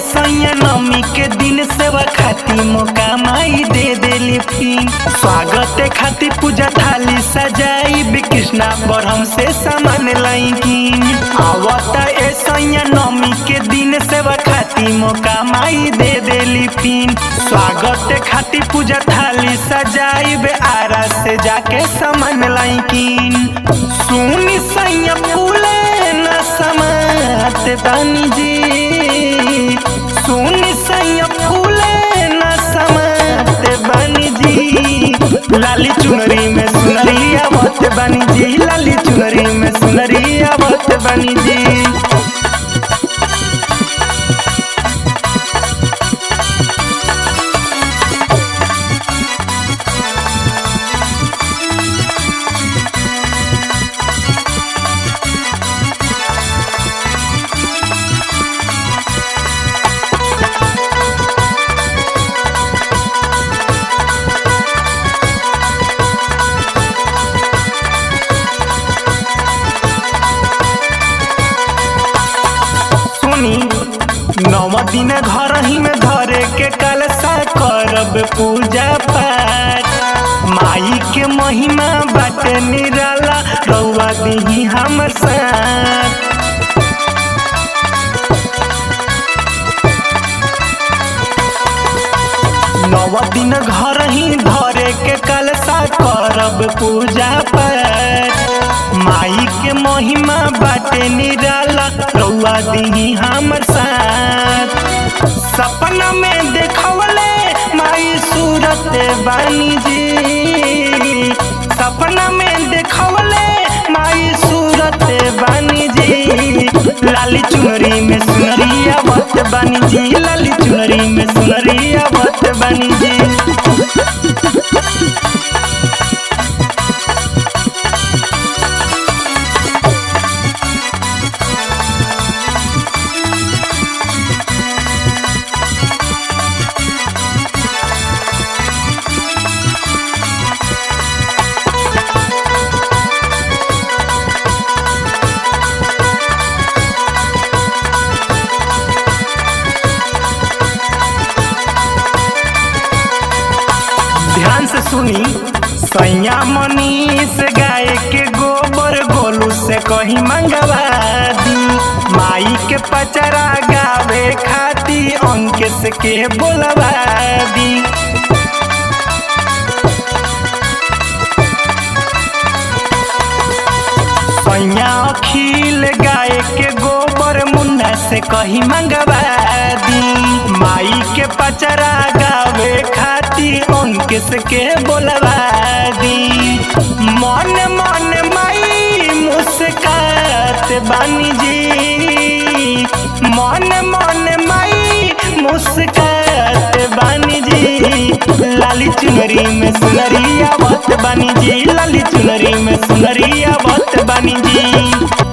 सैया नमी के दिन सेवा खाती मौका माई दे देली फिन। स्वागत खाती पूजा थाली सजाई कृष्णा बरहम से सामान लाइकिन। आवता ए सैया नमी के दिन सेवा खाती मौका माई दे देली फिन। स्वागत खाती पूजा थाली सजाई आरा से जाके सामान लाइकिन। सुनी सैया फूले न समात बानी जी, सुनी सैया फूले न समात बानी जी। लाली चुनरी में सुनरी आवत बानी जी, लाली चुनरी में सुनरी आवत बानी जी। नौ दिन घर ही में धरे के कलशा करब पूजा पाठ। माई के महिमा बाटे निराला रउआ दीही हमर साथ। नौ दिन घर ही धरे के कलशा करब पूजा पाठ। माई के महिमा बाटे निराला रउआ दीही हमर साथ। सपना में देखवले माई सूरत बानी जी, सपना में देखवले माई सूरत बानी जी। लाली चुनरी में सुनरी आवत बानी जी, लाली चुनरी में सुनरी आवत बानी जी। ध्यान से सुनी सैया मनीष गाय के गोबर गोलू से कहीं मंगवा दी। माई के पचरा गावे खाती अंकेश के बोलवा दी। सैया अखिल गाय के गोबर मुन्ना से कहीं मंगवा दी। माई के पचरा गावे खाती अंकेश के बोलवा दी। मन मन माई मुस्कात बानी जी, मन मन माई मुस्कात बानी जी। लाली चुनरी में सुनरी आवत बानी जी, लाली चुनरी में सुनरी आवत बानी जी।